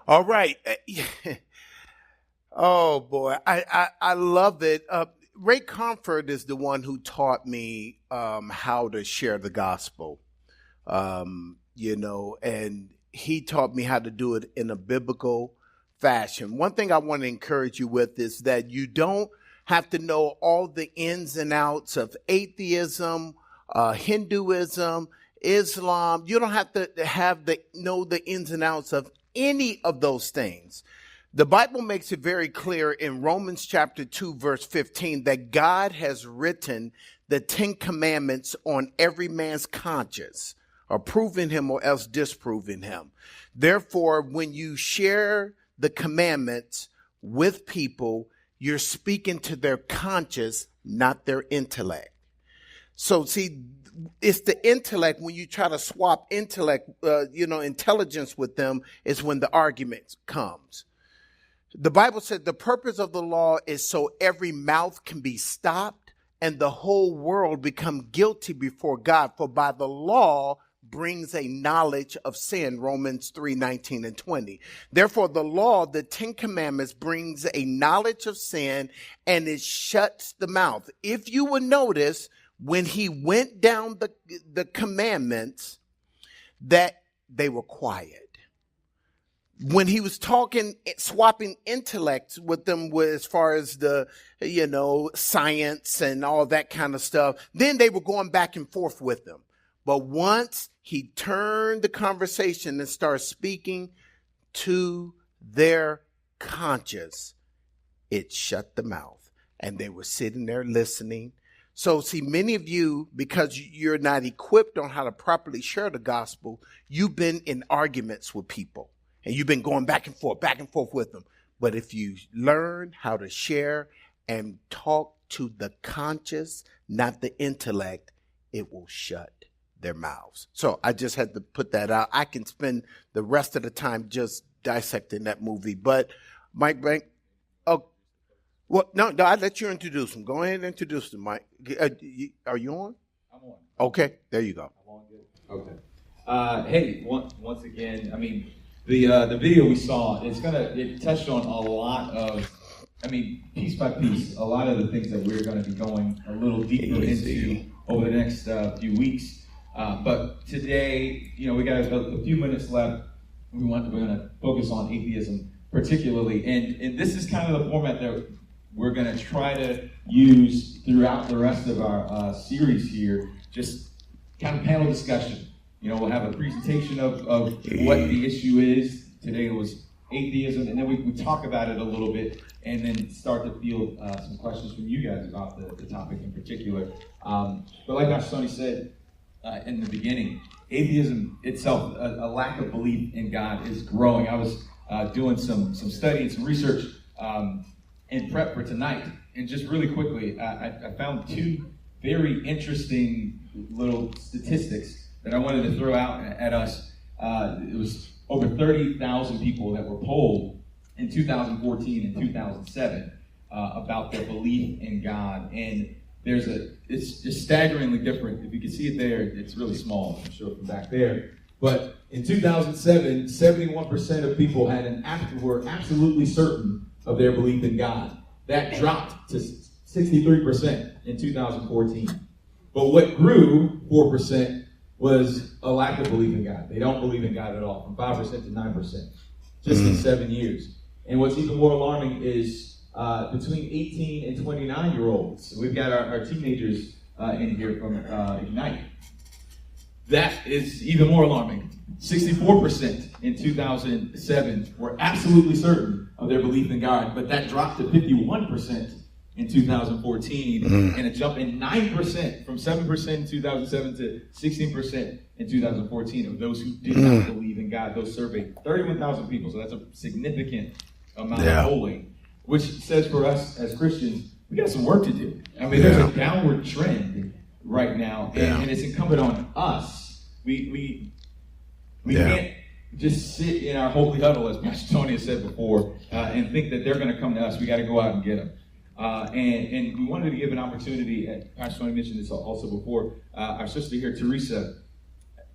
All right. Oh boy, I love it. Ray Comfort is the one who taught me how to share the gospel. And he taught me how to do it in a biblical fashion. One thing I want to encourage you with is that you don't have to know all the ins and outs of atheism, Hinduism, Islam. You don't have to know the ins and outs of any of those things. The Bible makes it very clear in Romans chapter 2, verse 15, that God has written the 10 commandments on every man's conscience, approving him or else disproving him. Therefore, when you share the commandments with people, you're speaking to their conscience, not their intellect. So see, it's the intellect. When you try to swap intelligence with them is when the argument comes. The Bible said the purpose of the law is so every mouth can be stopped and the whole world become guilty before God. For by the law brings a knowledge of sin, Romans 3:19 and 20. Therefore, the law, the 10 commandments, brings a knowledge of sin and it shuts the mouth. If you would notice, when he went down the commandments, that they were quiet. When he was talking, swapping intellects with them as far as the, science and all that kind of stuff, then they were going back and forth with them. But once he turned the conversation and started speaking to their conscience, it shut the mouth. And they were sitting there listening. So see, many of you, because you're not equipped on how to properly share the gospel, you've been in arguments with people. And you've been going back and forth with them. But if you learn how to share and talk to the conscious, not the intellect, it will shut their mouths. So I just had to put that out. I can spend the rest of the time just dissecting that movie. But Mike Bank, no, I'll let you introduce him. Go ahead and introduce him, Mike. Are you on? I'm on. Okay, there you go. I'm on good. Okay. Hey, once again, the video we saw, it touched on a lot of, piece by piece, a lot of the things that we're going to be going a little deeper into over the next few weeks. But today, we got a few minutes left. We're going to focus on atheism particularly, and this is kind of the format that we're going to try to use throughout the rest of our series here. Just kind of panel discussion. We'll have a presentation of what the issue is. Today it was atheism, and then we talk about it a little bit, and then start to field some questions from you guys about the topic in particular. But like Dr. Stoney said in the beginning, atheism itself, a lack of belief in God, is growing. I was doing some study and some research in prep for tonight, and just really quickly, I found two very interesting little statistics that I wanted to throw out at us. It was over 30,000 people that were polled in 2014 and 2007 about their belief in God. And it's just staggeringly different. If you can see it there, it's really small. I'm sure from back there. But in 2007, 71% of people were absolutely certain of their belief in God. That dropped to 63% in 2014. But what grew 4% was a lack of belief in God. They don't believe in God at all, from 5% to 9%, just in 7 years. And what's even more alarming is between 18 and 29-year-olds. We've got our teenagers in here from Ignite. That is even more alarming. 64% in 2007 were absolutely certain of their belief in God, but that dropped to 51% in 2014, and a jump in 9% from 7% in 2007 to 16% in 2014 of those who did not believe in God. Those surveyed 31,000 people, so that's a significant amount of polling, which says for us as Christians, we got some work to do. There's a downward trend right now, and it's incumbent on us. We can't just sit in our holy huddle, as Pastor Tony has said before, and think that they're going to come to us. We got to go out and get them. And we wanted to give an opportunity, Pastor Tony mentioned this also before, our sister here, Teresa,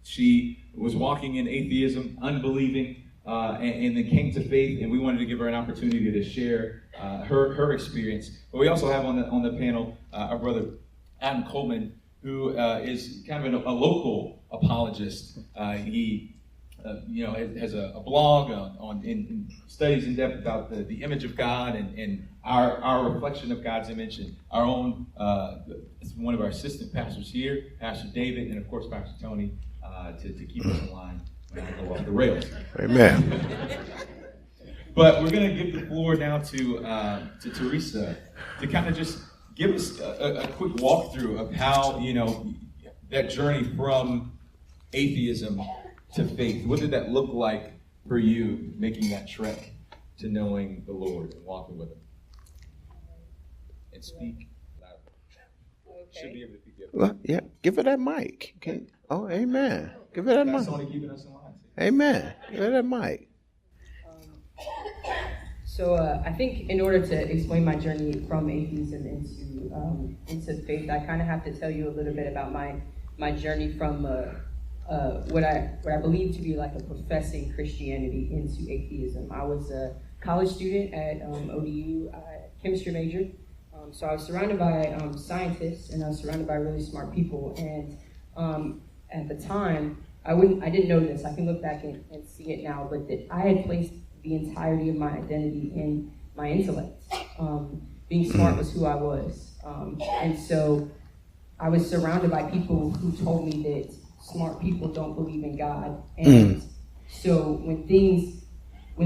she was walking in atheism, unbelieving, and then came to faith, and we wanted to give her an opportunity to share her experience. But we also have on the panel our brother Adam Coleman, who is kind of a local apologist. He has a blog on studies in depth about the image of God and our reflection of God's image, and our own one of our assistant pastors here, Pastor David, and of course Pastor Tony, to keep us in line when I go off the rails. Amen. But we're going to give the floor now to Teresa to kind of just give us a quick walkthrough of how, that journey from atheism to faith. What did that look like for you, making that trek to knowing the Lord and walking with Him? And speak loud. Okay. Should be able to pick you up. Well, yeah, give her that mic. Amen. Give her that That's mic. only keeping us in line. Amen. Give her that mic. So I think in order to explain my journey from atheism into faith, I kind of have to tell you a little bit about my journey from what I believe to be like a professing Christianity into atheism. I was a college student at ODU, chemistry major. So I was surrounded by scientists, and I was surrounded by really smart people. And at the time, I didn't know this. I can look back and see it now, but that I had placed the entirety of my identity in my intellect. Being smart was who I was. And so I was surrounded by people who told me that smart people don't believe in God. And so when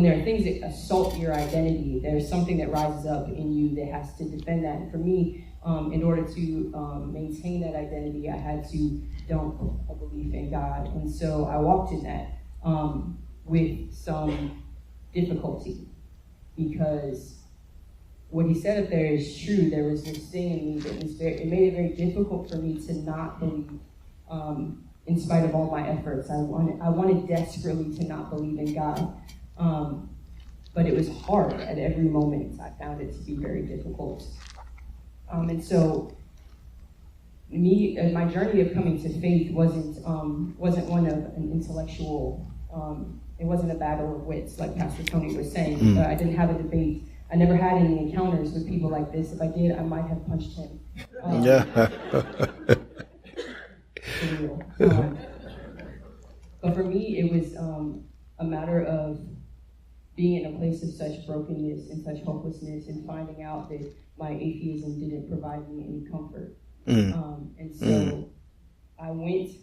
there are things that assault your identity, there's something that rises up in you that has to defend that. And for me, in order to maintain that identity, I had to dump a belief in God. And so I walked in that with some difficulty, because what he said up there is true. There was this thing in me that it made it very difficult for me to not believe, in spite of all my efforts. I wanted desperately to not believe in God, but it was hard at every moment. I found it to be very difficult, and so my journey of coming to faith wasn't one of an intellectual. It wasn't a battle of wits, like Pastor Tony was saying. I didn't have a debate. I never had any encounters with people like this. If I did, I might have punched him. But for me, it was a matter of being in a place of such brokenness and such hopelessness, and finding out that my atheism didn't provide me any comfort. And so I went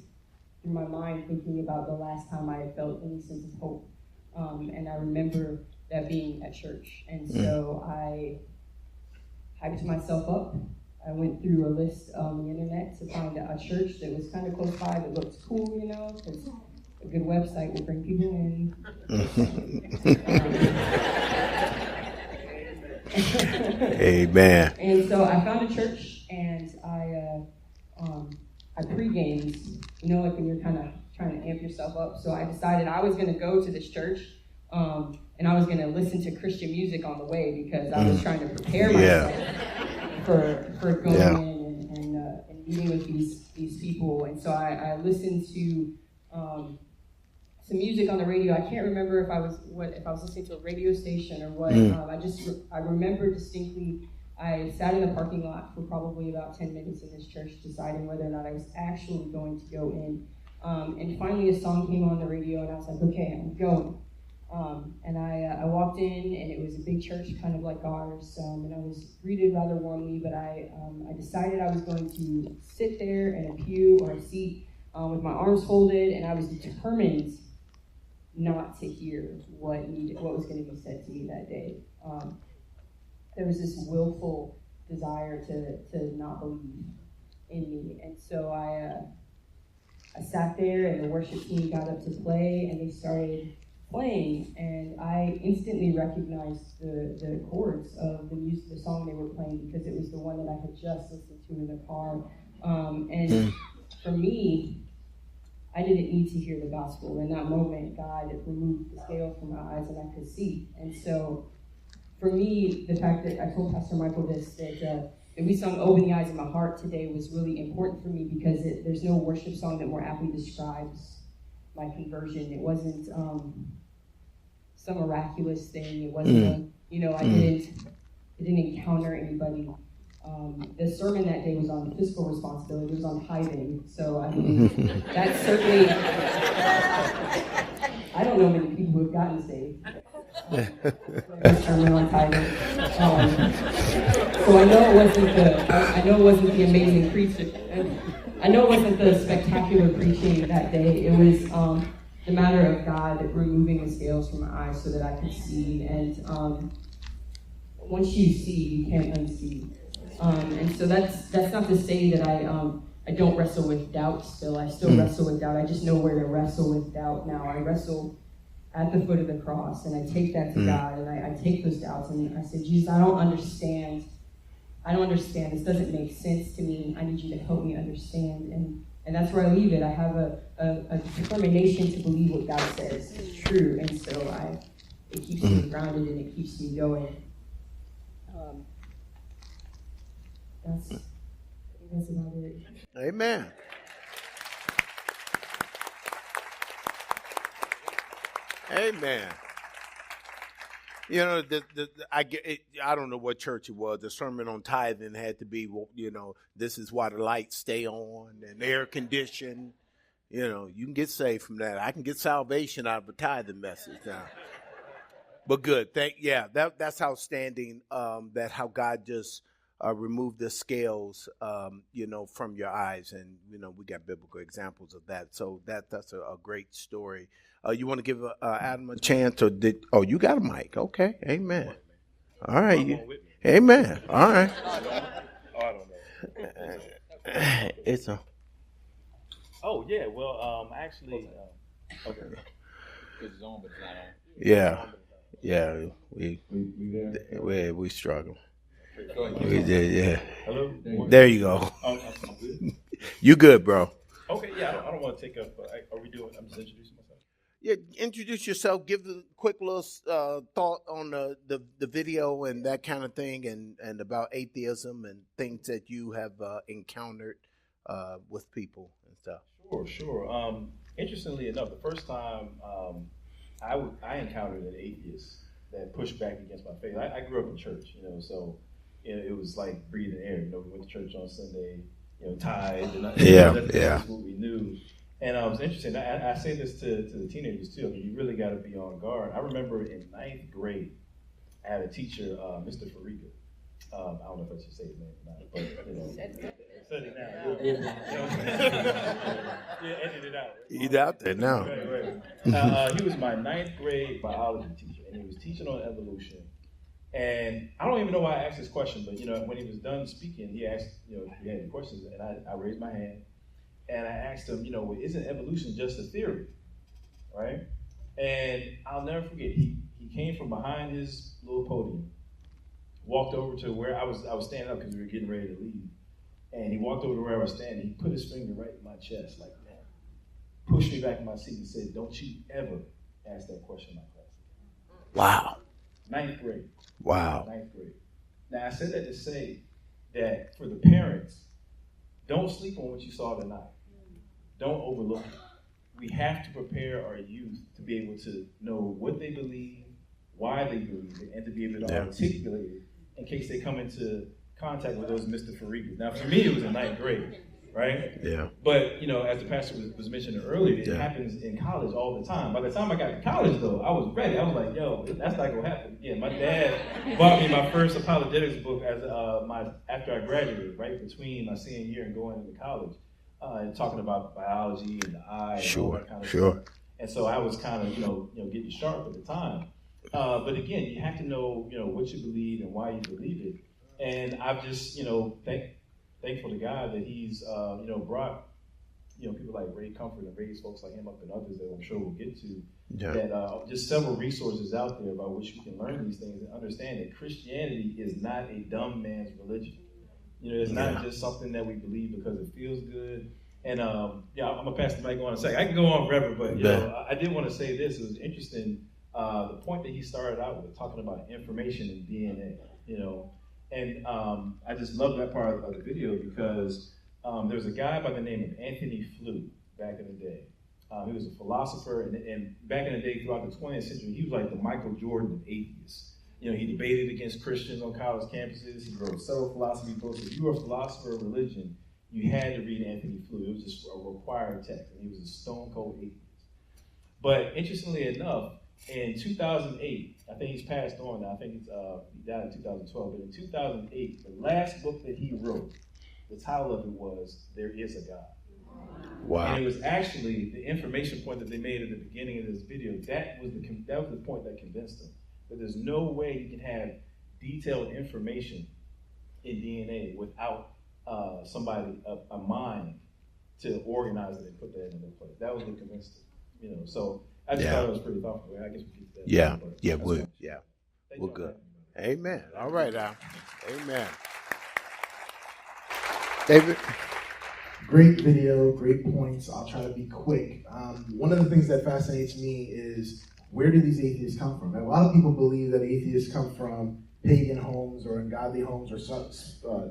through my mind thinking about the last time I had felt any sense of hope. And I remember that being at church. And so I hyped myself up. I went through a list on the internet to find a church that was kind of close by, that looked cool, because a good website will bring people in. Amen. And so I found a church, and I pre-gamed, like when you're kind of trying to amp yourself up. So I decided I was going to go to this church, and I was going to listen to Christian music on the way, because I was trying to prepare myself for going in and meeting with these people. And so I listened to some music on the radio. I can't remember if I was listening to a radio station or what. I remember distinctly. I sat in the parking lot for probably about 10 minutes in this church, deciding whether or not I was actually going to go in. And finally, a song came on the radio, and I was like, okay, I'm going. And I walked in, and it was a big church, kind of like ours, and I was greeted rather warmly, but I decided I was going to sit there in a pew or a seat with my arms folded, and I was determined not to hear what was going to be said to me that day. There was this willful desire to not believe in me. And so I sat there, and the worship team got up to play, and they started playing, and I instantly recognized the chords of the song they were playing, because it was the one that I had just listened to in the car. And for me, I didn't need to hear the gospel. In that moment, God removed the scale from my eyes, and I could see. And so for me, the fact that I told Pastor Michael this, that we sung Open the Eyes of My Heart today was really important for me, because there's no worship song that more aptly describes my conversion. It wasn't some miraculous thing. It wasn't, I didn't encounter anybody. The sermon that day was on fiscal responsibility. It was on tithing. So, I mean, that's certainly, I don't know many people who have gotten saved. The sermon on tithing. So I know it wasn't the amazing preaching. I know it wasn't the spectacular preaching that day. It was the matter of God removing the scales from my eyes so that I could see. And once you see, you can't unsee. And so that's not to say that I don't wrestle with doubt still. I still wrestle with doubt. I just know where to wrestle with doubt now. I wrestle at the foot of the cross, and I take that to God, and I take those doubts, and I say, Jesus, I don't understand. This doesn't make sense to me. I need you to help me understand. And that's where I leave it. I have a determination to believe what God says is true, and so it keeps me grounded and it keeps me going. That's about it. Amen. Amen. I don't know what church it was. The sermon on tithing had to be, this is why the lights stay on and air conditioned. You can get saved from that. I can get salvation out of a tithing message now. But good. That's outstanding. That how God just removed the scales, from your eyes, and we got biblical examples of that. So that's a great story. You want to give Adam a chance, or you got a mic? Okay, amen. All right, amen. All right. I don't know. It's a. Oh yeah, well, actually, okay. It's on, but it's not on. Yeah. We struggle. We did, yeah. Hello. There you go. I'm good. You good, bro? Okay, yeah. I don't want to take up. Are we doing? I'm just introducing myself. Yeah, introduce yourself. Give a quick little thought on the video and that kind of thing, and about atheism and things that you have encountered with people and stuff. Sure. Interestingly enough, the first time I encountered an atheist that pushed back against my faith. I grew up in church, so it was like breathing air. We went to church on Sunday, tithe, and that's what we knew. And it was interesting. I say this to the teenagers too. I mean, you really got to be on guard. I remember in 9th grade, I had a teacher, Mr. Fariga. I don't know if I should say his name or not, but said it now. Yeah, edit it out. He's out there now. Right. He was my 9th grade biology teacher, and he was teaching on evolution. And I don't even know why I asked this question, but when he was done speaking, he asked, if he had any questions, and I raised my hand. And I asked him, isn't evolution just a theory, right? And I'll never forget, he came from behind his little podium, walked over to where I was standing up because we were getting ready to leave. And he walked over to where I was standing. He put his finger right in my chest like that, pushed me back in my seat and said, "Don't you ever ask that question in my class again." Wow. 9th grade. Wow. 9th grade. Now, I said that to say that for the parents, don't sleep on what you saw tonight. Don't overlook it. We have to prepare our youth to be able to know what they believe, why they believe it, and to be able to articulate it in case they come into contact with those Mr. Farigas. Now, for me, it was in 9th grade, right? Yeah. But, as the pastor was mentioning earlier, it happens in college all the time. By the time I got to college, though, I was ready. I was like, yo, that's not going to happen again. My dad bought me my first apologetics book after I graduated, right, between my senior year and going into college. And talking about biology and the eye and all that kind of stuff. And so I was kind of, getting sharp at the time. But again, you have to know, what you believe and why you believe it. And I'm just, thankful to God that He's, brought, people like Ray Comfort and raised folks like him up and others that I'm sure we'll get to. Yeah. That just several resources out there by which you can learn these things and understand that Christianity is not a dumb man's religion. It's not just something that we believe because it feels good. And I'm gonna pass the mic on in a second. I can go on forever, but I did want to say this. It was interesting. The point that he started out with, talking about information and DNA. And I just love that part of the video because there's a guy by the name of Anthony Flew back in the day, He was a philosopher, and back in the day, throughout the 20th century, he was like the Michael Jordan of atheists. You know, he debated against Christians on college campuses. He wrote several philosophy books. If you were a philosopher of religion, you had to read Anthony Flew. It was just a required text, and he was a stone cold atheist. But interestingly enough, in 2008, I think he's passed on now. I think he died in 2012. But in 2008, the last book that he wrote, the title of it was "There Is a God." Wow. And it was actually the information point that they made at the beginning of this video. That was the point that convinced them that there's no way you can have detailed information in DNA without somebody, a mind, to organize it and put that in their place. That was what convinced them. You know, so I just thought it was pretty thoughtful. I guess we get to that. We're good. Amen. All right, Al. Amen. David. Great video, great points. I'll try to be quick. One of the things that fascinates me is, where do these atheists come from? And a lot of people believe that atheists come from pagan homes or ungodly homes or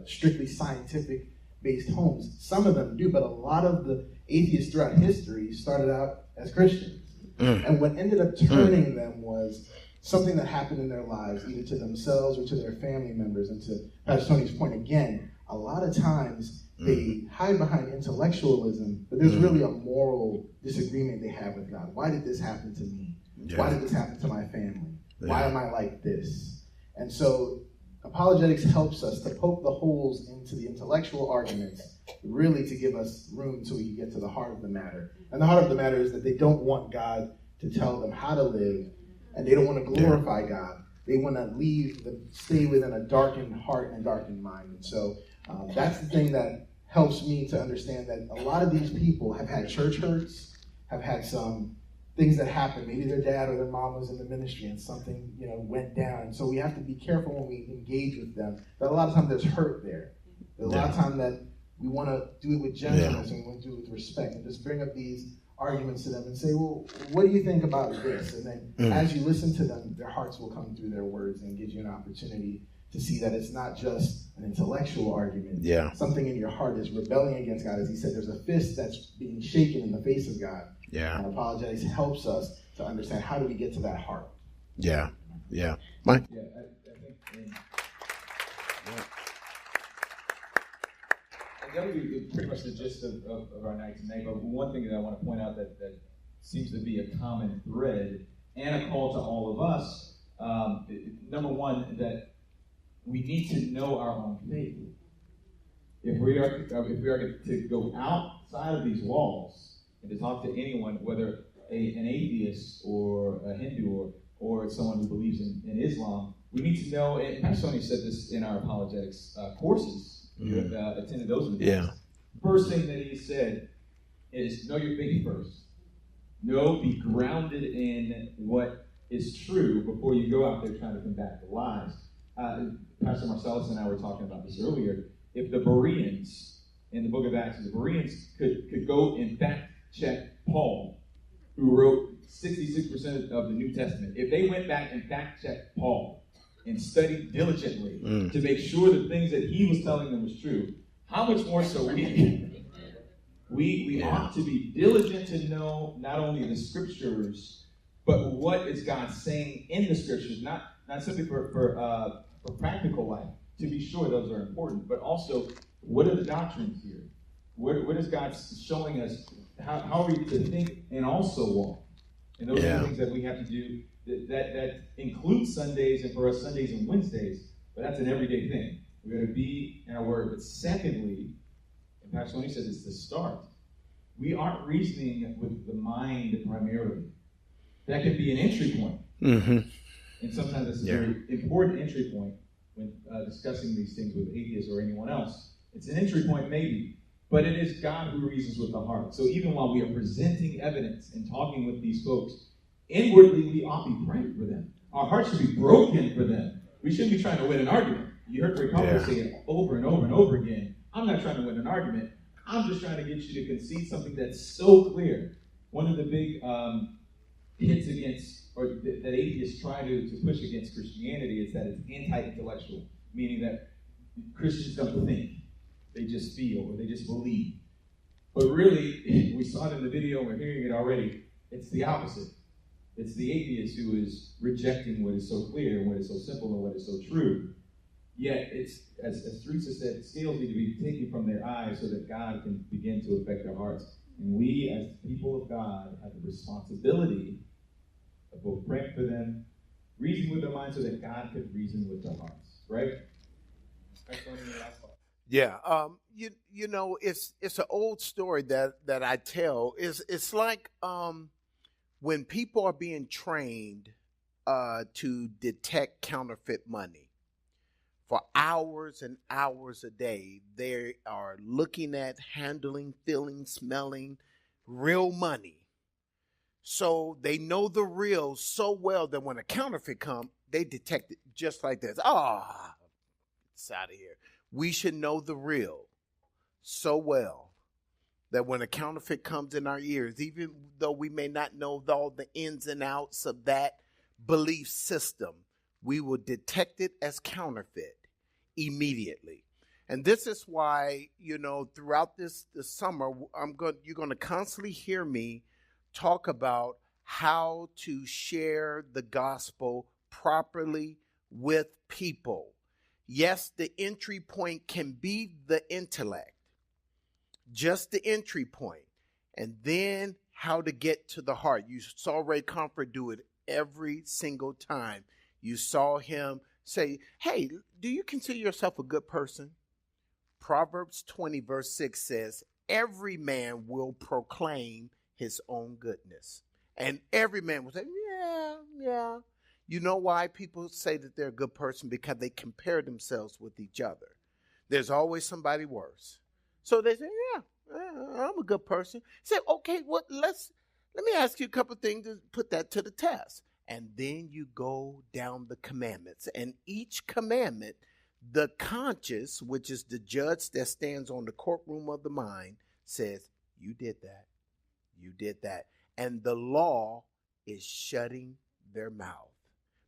strictly scientific-based homes. Some of them do, but a lot of the atheists throughout history started out as Christians. And what ended up turning them was something that happened in their lives, either to themselves or to their family members. And to Pastor Tony's point again, a lot of times they hide behind intellectualism, but there's really a moral disagreement they have with God. Why did this happen to me? Yeah. Why did this happen to my family? Yeah. Why am I like this? And so apologetics helps us to poke the holes into the intellectual arguments, really to give us room so we can get to the heart of the matter. And the heart of the matter is that they don't want God to tell them how to live, and they don't want to glorify God. They want to stay within a darkened heart and darkened mind. And so that's the thing that helps me to understand that a lot of these people have had church hurts, have had some things that happened. Maybe their dad or their mom was in the ministry and something, went down. And so we have to be careful when we engage with them. But a lot of times there's hurt there. There's a lot of time that we want to do it with gentleness and we want to do it with respect, and just bring up these arguments to them and say, well, what do you think about this? And then as you listen to them, their hearts will come through their words and give you an opportunity to see that it's not just an intellectual argument. Yeah. Something in your heart is rebelling against God. As he said, there's a fist that's being shaken in the face of God. Yeah. And apologetics helps us to understand, how do we get to that heart? Yeah. Yeah. Mike? Yeah, I think that would be pretty much the gist of our night tonight. But one thing that I want to point out that seems to be a common thread and a call to all of us, number one, that we need to know our own faith. If we are to go outside of these walls and to talk to anyone, whether an atheist or a Hindu or someone who believes in Islam, we need to know, and Pastor Tony said this in our apologetics courses. You have attended those meetings. Yeah. First thing that he said is, know your faith first. Be grounded in what is true before you go out there trying to combat the lies. Pastor Marcellus and I were talking about this earlier. If the Bereans in the book of Acts, the Bereans could go and fact check Paul, who wrote 66% of the New Testament. If they went back and fact checked Paul and studied diligently to make sure the things that he was telling them was true, how much more so we ought to be diligent to know not only the scriptures, but what is God saying in the scriptures, not simply for practical life. To be sure, those are important, but also, what are the doctrines here? What is God showing us? How are we to think and also walk? And those are the things that we have to do. That includes Sundays, and for us Sundays and Wednesdays, but that's an everyday thing. We're going to be in our word. But secondly, and Pastor Tony said it's the start, we aren't reasoning with the mind primarily. That can be an entry point. Mm-hmm. And sometimes it's a very important entry point when discussing these things with atheists or anyone else. It's an entry point maybe, but it is God who reasons with the heart. So even while we are presenting evidence and talking with these folks, inwardly, we ought to be praying for them. Our hearts should be broken for them. We shouldn't be trying to win an argument. You heard Ray Carter say it over and over and over again. I'm not trying to win an argument. I'm just trying to get you to concede something that's so clear. One of the big hits against, or that atheists try to push against Christianity is that it's anti-intellectual, meaning that Christians don't think. They just feel, or they just believe. But really, we saw it in the video, and we're hearing it already. It's the opposite. It's the atheist who is rejecting what is so clear and what is so simple and what is so true. Yet, it's, as Teresa said, scales need to be taken from their eyes so that God can begin to affect their hearts. And we, as people of God, have the responsibility of both praying for them, reasoning with their minds so that God could reason with their hearts. Right? Yeah, you know, it's an old story that I tell. It's like when people are being trained to detect counterfeit money for hours and hours a day. They are looking at, handling, feeling, smelling real money. So they know the real so well that when a counterfeit comes, they detect it just like this. It's out of here. We should know the real so well that when a counterfeit comes in our ears, even though we may not know all the ins and outs of that belief system, we will detect it as counterfeit immediately. And this is why, you know, throughout this summer, you're going to constantly hear me talk about how to share the gospel properly with people. Yes, the entry point can be the intellect, just the entry point, and then how to get to the heart. You saw Ray Comfort do it every single time. You saw him say, hey, do you consider yourself a good person? Proverbs 20 verse 6 says, every man will proclaim his own goodness. And every man will say, yeah. You know why people say that they're a good person? Because they compare themselves with each other. There's always somebody worse. So they say, I'm a good person. Say, okay, let me ask you a couple of things to put that to the test. And then you go down the commandments. And each commandment, the conscience, which is the judge that stands on the courtroom of the mind, says, you did that. You did that. And the law is shutting their mouth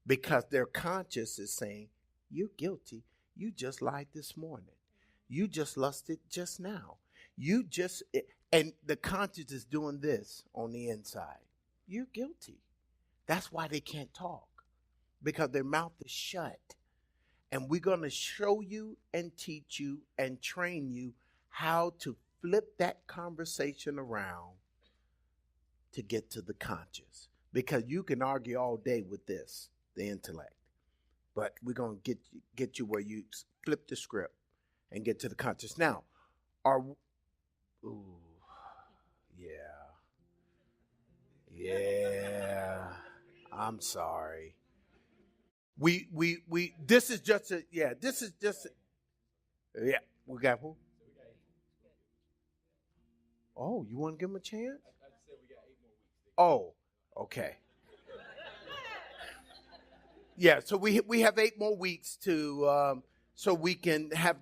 because their conscience is saying, you're guilty. You just lied this morning. You just lusted just now. And the conscience is doing this on the inside. You're guilty. That's why they can't talk, because their mouth is shut. And we're going to show you and teach you and train you how to flip that conversation around to get to the conscious. Because you can argue all day with this, the intellect. But we're going to get you where you flip the script and get to the conscious. Now, yeah, I'm sorry. This is just we got who? Oh, you want to give him a chance? Oh, okay. Yeah, so we have 8 more weeks to so we can have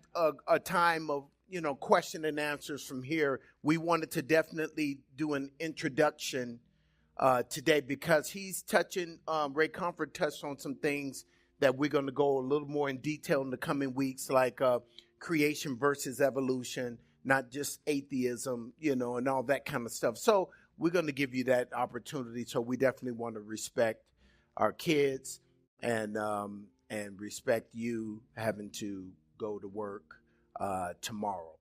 a time of, you know, question and answers from here. We wanted to definitely do an introduction today because he's touching, Ray Comfort touched on some things that we're going to go a little more in detail in the coming weeks, like creation versus evolution, not just atheism, you know, and all that kind of stuff. So we're going to give you that opportunity. So we definitely want to respect our kids and respect you having to go to work tomorrow.